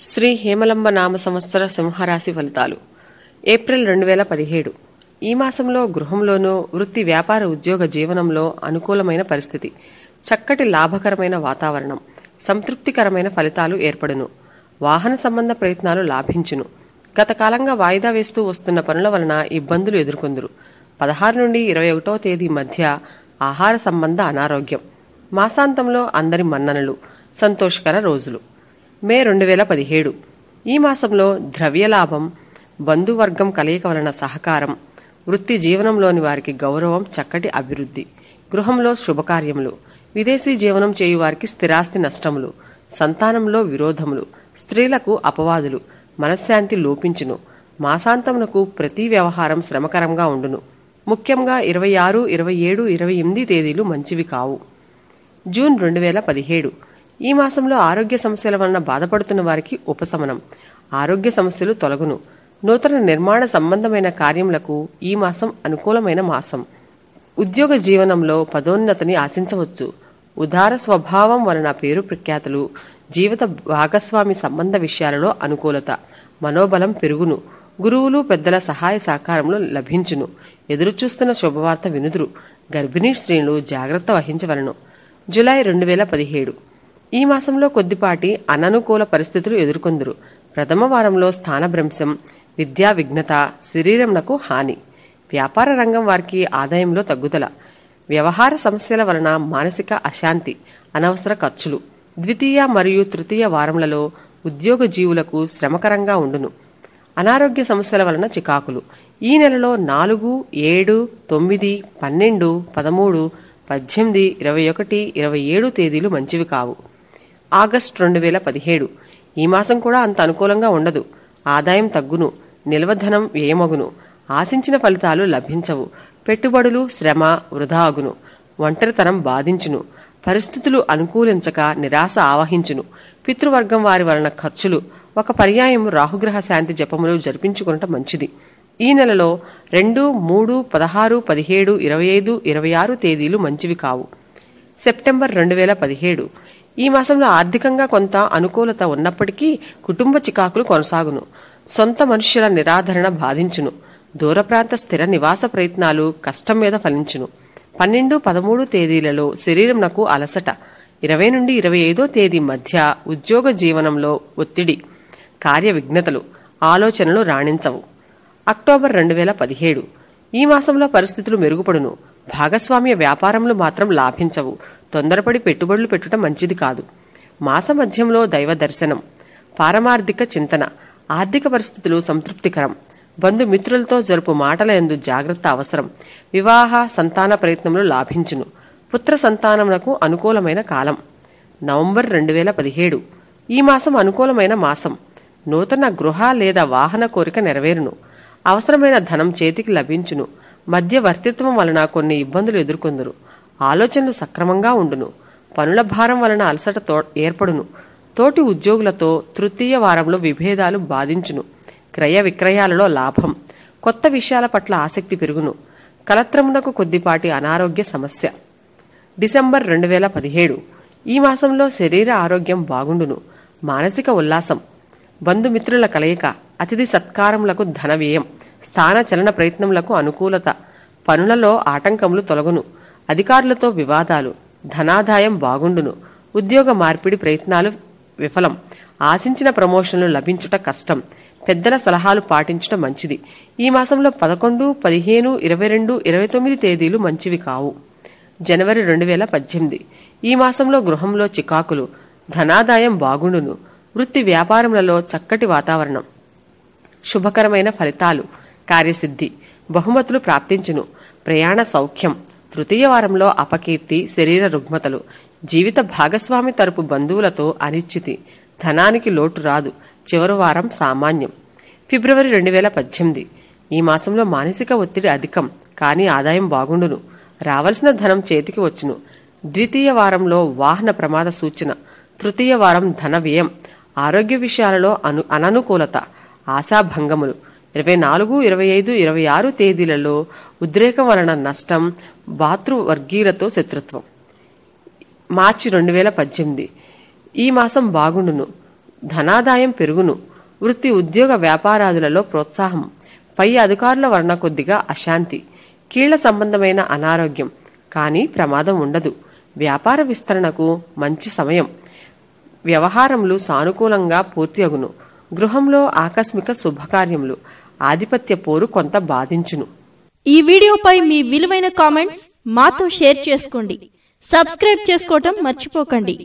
శ్రీ హేమలంబ నామ సంవత్సర సింహరాశి ఫలితాలు ఏప్రిల్ 2017 ఈ మాసంలో గృహంలోనూ వృత్తి వ్యాపార ఉద్యోగ జీవనంలో అనుకూలమైన పరిస్థితి, చక్కటి లాభకరమైన వాతావరణం, సంతృప్తికరమైన ఫలితాలు ఏర్పడును. వాహన సంబంధ ప్రయత్నాలు లాభించును. గత కాలంగా వాయిదా వేస్తూ వస్తున్న పనుల వలన ఇబ్బందులు ఎదుర్కొందురు. 16 నుండి 21వ తేదీ మధ్య ఆహార సంబంధ అనారోగ్యం. మాసాంతంలో అందరి మన్ననలు, సంతోషకర రోజులు. మే 2017 ఈ మాసంలో ద్రవ్యలాభం, బంధువర్గం కలయిక వలన సహకారం, వృత్తి జీవనంలోని వారికి గౌరవం, చక్కటి అభివృద్ధి, గృహంలో శుభకార్యములు, విదేశీ జీవనం చేయువారికి స్థిరాస్తి నష్టములు, సంతానంలో విరోధములు, స్త్రీలకు అపవాదులు, మనశ్శాంతి లోపించును. మాసాంతమునకు ప్రతి వ్యవహారం శ్రమకరంగా ఉండును. ముఖ్యంగా 26, 27, 28 తేదీలు మంచివి కావు. జూన్ 2017 ఈ మాసంలో ఆరోగ్య సమస్యల వలన బాధపడుతున్న వారికి ఉపశమనం, ఆరోగ్య సమస్యలు తొలగును. నూతన నిర్మాణ సంబంధమైన కార్యములకు ఈ మాసం అనుకూలమైన మాసం. ఉద్యోగ జీవనంలో పదోన్నతిని ఆశించవచ్చు. ఉదార స్వభావం వలన పేరు ప్రఖ్యాతులు, జీవిత భాగస్వామి సంబంధ విషయాలలో అనుకూలత, మనోబలం పెరుగును. గురువులు పెద్దల సహాయ సహకారములు లభించును. ఎదురుచూస్తున్న శుభవార్త వినుదురు. గర్భిణీ స్త్రీలు జాగ్రత్త వహించవలను. జులై 2017 ఈ మాసంలో కొద్దిపాటి అననుకూల పరిస్థితులు ఎదుర్కొందురు. ప్రథమ వారంలో స్థానభ్రంశం, విద్యా విఘ్నత, శరీరమునకు హాని. వ్యాపార రంగం వారికి ఆదాయంలో తగ్గుదల, వ్యవహార సమస్యల వలన మానసిక అశాంతి, అనవసర ఖర్చులు. ద్వితీయ మరియు తృతీయ వారములలో ఉద్యోగ జీవులకు శ్రమకరంగా ఉండును. అనారోగ్య సమస్యల వలన చికాకులు. ఈ నెలలో 4, 7, 9, 12, 13, 18, 21, 27 తేదీలు మంచివి కావు. ఆగస్టు 2017 ఈ మాసం కూడా అంత అనుకూలంగా ఉండదు. ఆదాయం తగ్గును. నిల్వధనం వ్యయమగును. ఆశించిన ఫలితాలు లభించవు. పెట్టుబడులు శ్రమ వృధా అగును. ఒంటరితనం బాధించును. పరిస్థితులు అనుకూలించక నిరాశ ఆవహించును. పితృవర్గం వారి వలన ఖర్చులు. ఒక పర్యాయం రాహుగ్రహ శాంతి జపములు జరిపించుకునటం మంచిది. ఈ నెలలో 2, 3, 16, 17, 25, 26 తేదీలు మంచివి కావు. సెప్టెంబర్ 2017 ఈ మాసంలో ఆర్థికంగా కొంత అనుకూలత ఉన్నప్పటికీ కుటుంబ చికాకులు కొనసాగును. సొంత మనుష్యుల నిరాధరణ బాధించును. దూర ప్రాంత స్థిర నివాస ప్రయత్నాలు కష్టం మీద ఫలించును. 12, 13 తేదీలలో శరీరంనకు అలసట. 20 నుండి 25వ తేదీ మధ్య ఉద్యోగ జీవనంలో ఒత్తిడి, కార్య విఘ్నతలు, ఆలోచనలు రాణించవు. అక్టోబర్ 2017 ఈ మాసంలో పరిస్థితులు మెరుగుపడును. భాగస్వామ్య వ్యాపారములు మాత్రం లాభించవు. తొందరపడి పెట్టుబడులు పెట్టడం మంచిది కాదు. మాస మధ్యంలో దైవ దర్శనం, పారమార్థిక చింతన, ఆర్థిక పరిస్థితులు సంతృప్తికరం. బంధుమిత్రులతో జరుపు మాటల యందు జాగ్రత్త అవసరం. వివాహ సంతాన ప్రయత్నములు లాభించును. పుత్ర సంతానమునకు అనుకూలమైన కాలం. నవంబర్ 2017 ఈ మాసం అనుకూలమైన మాసం. నూతన గృహ లేదా వాహన కోరిక నెరవేరును. అవసరమైన ధనం చేతికి లభించును. మధ్యవర్తిత్వం వలన కొన్ని ఇబ్బందులు ఎదుర్కొందురు. ఆలోచనలు సక్రమంగా ఉండును. పనుల భారం వలన అలసట ఏర్పడును. తోటి ఉద్యోగులతో తృతీయ వారంలో విభేదాలు బాధించును. క్రయ విక్రయాలలో లాభం. కొత్త విషయాల పట్ల ఆసక్తి పెరుగును. కలత్రమునకు కొద్దిపాటి అనారోగ్య సమస్య. డిసెంబర్ 2017 ఈ మాసంలో శరీర ఆరోగ్యం బాగుండును. మానసిక ఉల్లాసం, బంధుమిత్రుల కలయిక, అతిథి సత్కారములకు ధన వ్యయం, స్థాన చలన ప్రయత్నములకు అనుకూలత, పనులలో ఆటంకములు తొలగును. అధికారులతో వివాదాలు, ధనాదాయం బాగుండును. ఉద్యోగ మార్పిడి ప్రయత్నాలు విఫలం. ఆశించిన ప్రమోషన్లు లభించుట కష్టం. పెద్దల సలహాలు పాటించడం మంచిది. ఈ మాసంలో 11, 15, 22, 29 తేదీలు మంచివి కావు. జనవరి 2018 ఈ మాసంలో గృహంలో చికాకులు, ధనాదాయం బాగుండును. వృత్తి వ్యాపారములలో చక్కటి వాతావరణం, శుభకరమైన ఫలితాలు, కార్యసిద్ధి, బహుమతులు ప్రాప్తించును. ప్రయాణ సౌఖ్యం. తృతీయ వారంలో అపకీర్తి, శరీర రుగ్మతలు, జీవిత భాగస్వామి తరపు బంధువులతో అనిశ్చితి, ధనానికి లోటు రాదు. చివరి వారం సామాన్యం. ఫిబ్రవరి 2018 ఈ మాసంలో మానసిక ఒత్తిడి అధికం, కానీ ఆదాయం బాగుండును. రావలసిన ధనం చేతికి వచ్చును. ద్వితీయ వారంలో వాహన ప్రమాద సూచన. తృతీయ వారం ధన వ్యయం. ఆరోగ్య విషయాలలో అననుకూలత, ఆశాభంగములు. 24, 25, 26 తేదీలలో ఉద్రేకం వలన నష్టం, భాతృవర్గీయులతో శత్రుత్వం. మార్చి 2018 ఈ మాసం బాగుండును. ధనాదాయం పెరుగును. వృత్తి ఉద్యోగ వ్యాపారాదులలో ప్రోత్సాహం. పై అధికారుల వలన కొద్దిగా అశాంతి. కీళ్ల సంబంధమైన అనారోగ్యం, కానీ ప్రమాదం ఉండదు. వ్యాపార విస్తరణకు మంచి సమయం. వ్యవహారములు సానుకూలంగా పూర్తి అగును. గృహంలో ఆకస్మిక శుభకార్యములు. ఆధిపత్య పోరు కొంత బాధించును. ఈ వీడియోపై మీ విలువైన కామెంట్స్ మాతో షేర్ చేసుకోండి. సబ్స్క్రైబ్ చేసుకోవటం మర్చిపోకండి.